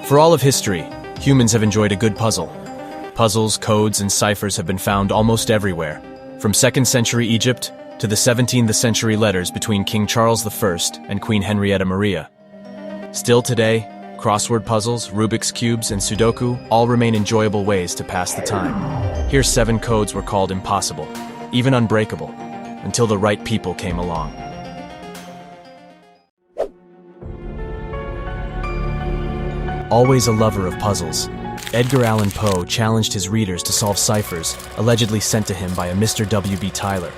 For all of history, humans have enjoyed a good puzzle. Puzzles, codes, and ciphers have been found almost everywhere, from 2nd century Egypt to the 17th century letters between King Charles I and Queen Henrietta-Maria. Still today, crossword puzzles, Rubik's cubes, and Sudoku all remain enjoyable ways to pass the time. Here 7 codes were called impossible, even unbreakable, until the right people came along. Always a lover of puzzles, Edgar Allan Poe challenged his readers to solve ciphers allegedly sent to him by a Mr. W.B. Tyler.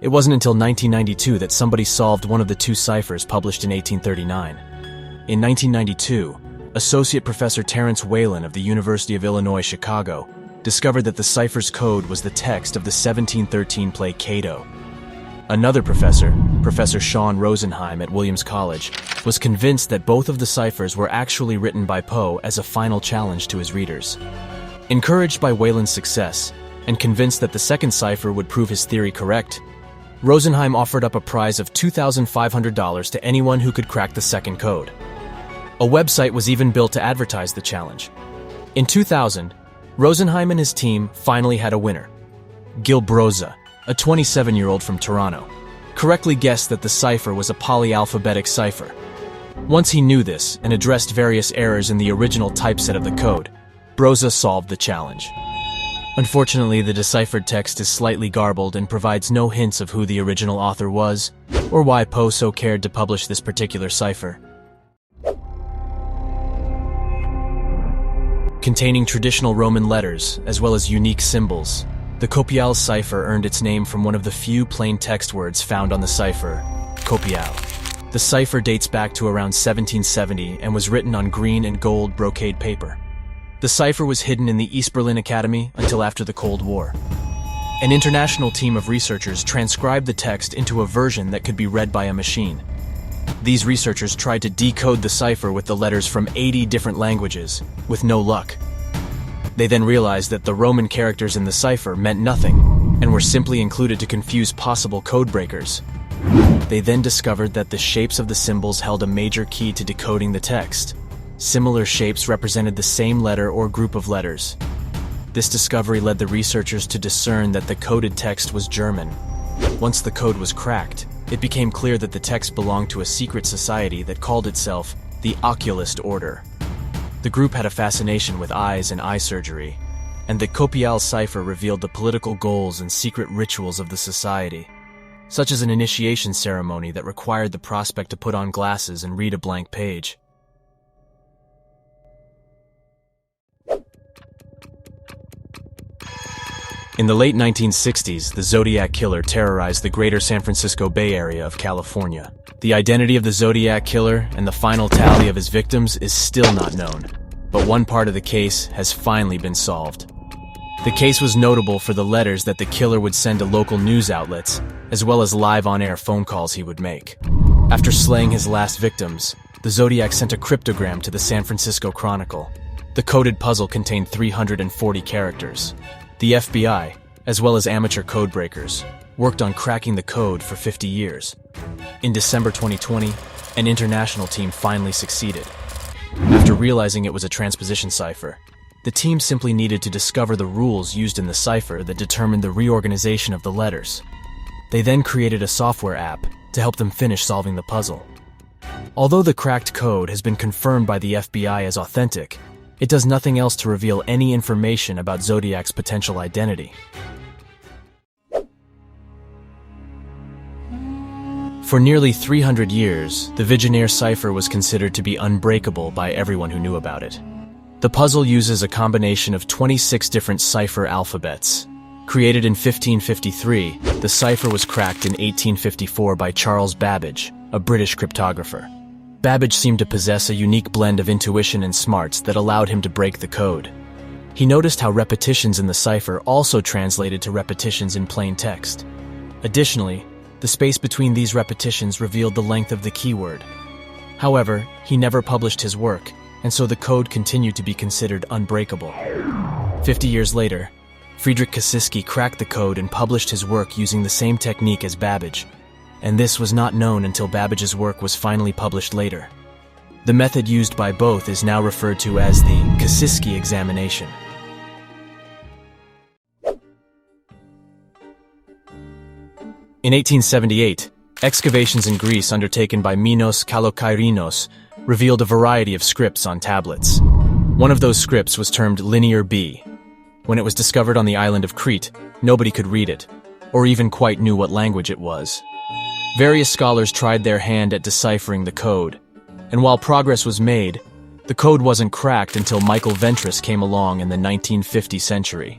It wasn't until 1992 that somebody solved one of the 2 ciphers published in 1839. In 1992, Associate Professor Terence Whalen of the University of Illinois, Chicago, discovered that the cipher's code was the text of the 1713 play Cato. Another professor, Professor Sean Rosenheim at Williams College, was convinced that both of the ciphers were actually written by Poe as a final challenge to his readers. Encouraged by Whalen's success, and convinced that the second cipher would prove his theory correct, Rosenheim offered up a prize of $2,500 to anyone who could crack the second code. A website was even built to advertise the challenge. In 2000, Rosenheim and his team finally had a winner. Gil Broza, a 27-year-old from Toronto, correctly guessed that the cipher was a polyalphabetic cipher. Once he knew this and addressed various errors in the original typeset of the code, Broza solved the challenge. Unfortunately, the deciphered text is slightly garbled and provides no hints of who the original author was, or why Poe so cared to publish this particular cipher. Containing traditional Roman letters, as well as unique symbols, the Copiale cipher earned its name from one of the few plain text words found on the cipher, Copiale. The cipher dates back to around 1770 and was written on green and gold brocade paper. The cipher was hidden in the East Berlin Academy until after the Cold War. An international team of researchers transcribed the text into a version that could be read by a machine. These researchers tried to decode the cipher with the letters from 80 different languages, with no luck. They then realized that the Roman characters in the cipher meant nothing, and were simply included to confuse possible code breakers. They then discovered that the shapes of the symbols held a major key to decoding the text. Similar shapes represented the same letter or group of letters. This discovery led the researchers to discern that the coded text was German. Once the code was cracked, it became clear that the text belonged to a secret society that called itself the Oculist Order. The group had a fascination with eyes and eye surgery, and the Copiale cipher revealed the political goals and secret rituals of the society, such as an initiation ceremony that required the prospect to put on glasses and read a blank page. In the late 1960s, the Zodiac killer terrorized the greater San Francisco Bay Area of California. The identity of the Zodiac killer and the final tally of his victims is still not known, but one part of the case has finally been solved. The case was notable for the letters that the killer would send to local news outlets, as well as live on-air phone calls he would make. After slaying his last victims, the Zodiac sent a cryptogram to the San Francisco Chronicle. The coded puzzle contained 340 characters. The FBI, as well as amateur code breakers, worked on cracking the code for 50 years. In December 2020, an international team finally succeeded. After realizing it was a transposition cipher, the team simply needed to discover the rules used in the cipher that determined the reorganization of the letters. They then created a software app to help them finish solving the puzzle. Although the cracked code has been confirmed by the FBI as authentic, it does nothing else to reveal any information about Zodiac's potential identity. For nearly 300 years, the Vigenere Cipher was considered to be unbreakable by everyone who knew about it. The puzzle uses a combination of 26 different cipher alphabets. Created in 1553, the cipher was cracked in 1854 by Charles Babbage, a British cryptographer. Babbage seemed to possess a unique blend of intuition and smarts that allowed him to break the code. He noticed how repetitions in the cipher also translated to repetitions in plain text. Additionally, the space between these repetitions revealed the length of the keyword. However, he never published his work, and so the code continued to be considered unbreakable. 50 years later, Friedrich Kasiski cracked the code and published his work using the same technique as Babbage, and this was not known until Babbage's work was finally published later. The method used by both is now referred to as the Kościuszki examination. In 1878, excavations in Greece undertaken by Minos Kalokairinos revealed a variety of scripts on tablets. One of those scripts was termed Linear B. When it was discovered on the island of Crete, nobody could read it, or even quite knew what language it was. Various scholars tried their hand at deciphering the code, and while progress was made, the code wasn't cracked until Michael Ventris came along in the 1950 century.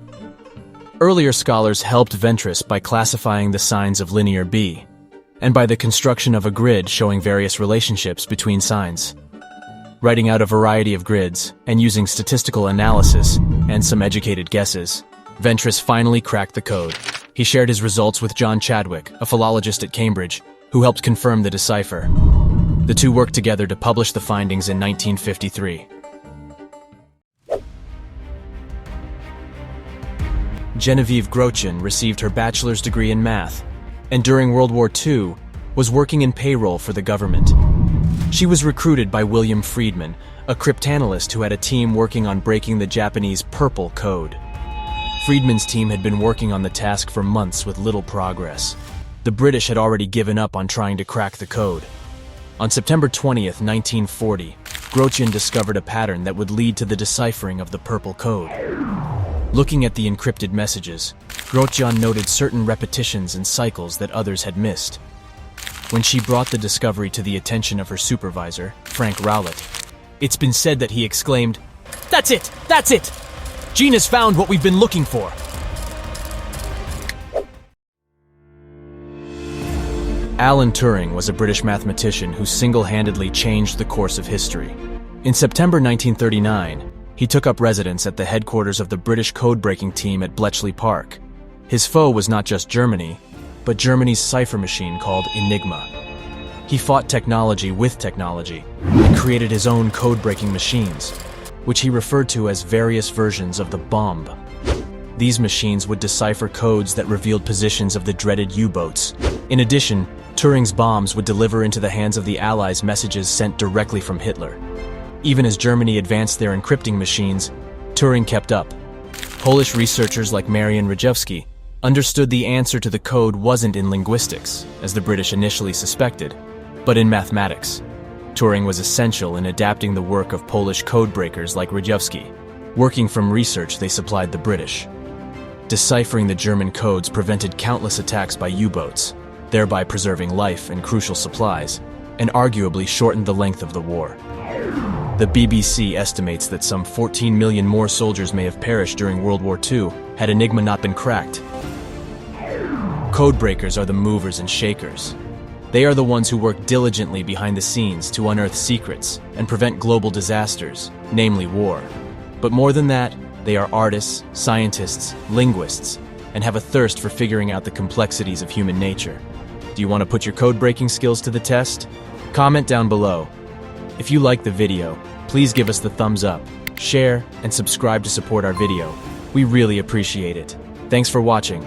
Earlier scholars helped Ventris by classifying the signs of Linear B, and by the construction of a grid showing various relationships between signs. Writing out a variety of grids, and using statistical analysis and some educated guesses, Ventris finally cracked the code. He shared his results with John Chadwick, a philologist at Cambridge, who helped confirm the decipher. The two worked together to publish the findings in 1953. Genevieve Grotjan received her bachelor's degree in math, and during World War II, was working in payroll for the government. She was recruited by William Friedman, a cryptanalyst who had a team working on breaking the Japanese Purple Code. Friedman's team had been working on the task for months with little progress. The British had already given up on trying to crack the code. On September 20th, 1940, Grotjan discovered a pattern that would lead to the deciphering of the Purple Code. Looking at the encrypted messages, Grotjan noted certain repetitions and cycles that others had missed. When she brought the discovery to the attention of her supervisor, Frank Rowlett, it's been said that he exclaimed, "That's it! That's it! Gene has found what we've been looking for!" Alan Turing was a British mathematician who single-handedly changed the course of history. In September 1939, he took up residence at the headquarters of the British code-breaking team at Bletchley Park. His foe was not just Germany, but Germany's cipher machine called Enigma. He fought technology with technology and created his own code-breaking machines, which he referred to as various versions of the bomb. These machines would decipher codes that revealed positions of the dreaded U-boats. In addition, Turing's bombs would deliver into the hands of the Allies messages sent directly from Hitler. Even as Germany advanced their encrypting machines, Turing kept up. Polish researchers like Marian Rejewski understood the answer to the code wasn't in linguistics, as the British initially suspected, but in mathematics. Turing was essential in adapting the work of Polish codebreakers like Rejewski. Working from research they supplied the British. Deciphering the German codes prevented countless attacks by U-boats, thereby preserving life and crucial supplies, and arguably shortened the length of the war. The BBC estimates that some 14 million more soldiers may have perished during World War II had Enigma not been cracked. Codebreakers are the movers and shakers. They are the ones who work diligently behind the scenes to unearth secrets and prevent global disasters, namely war. But more than that, they are artists, scientists, linguists, and have a thirst for figuring out the complexities of human nature. Do you want to put your code-breaking skills to the test? Comment down below. If you like the video, please give us the thumbs up, share, and subscribe to support our video. We really appreciate it. Thanks for watching.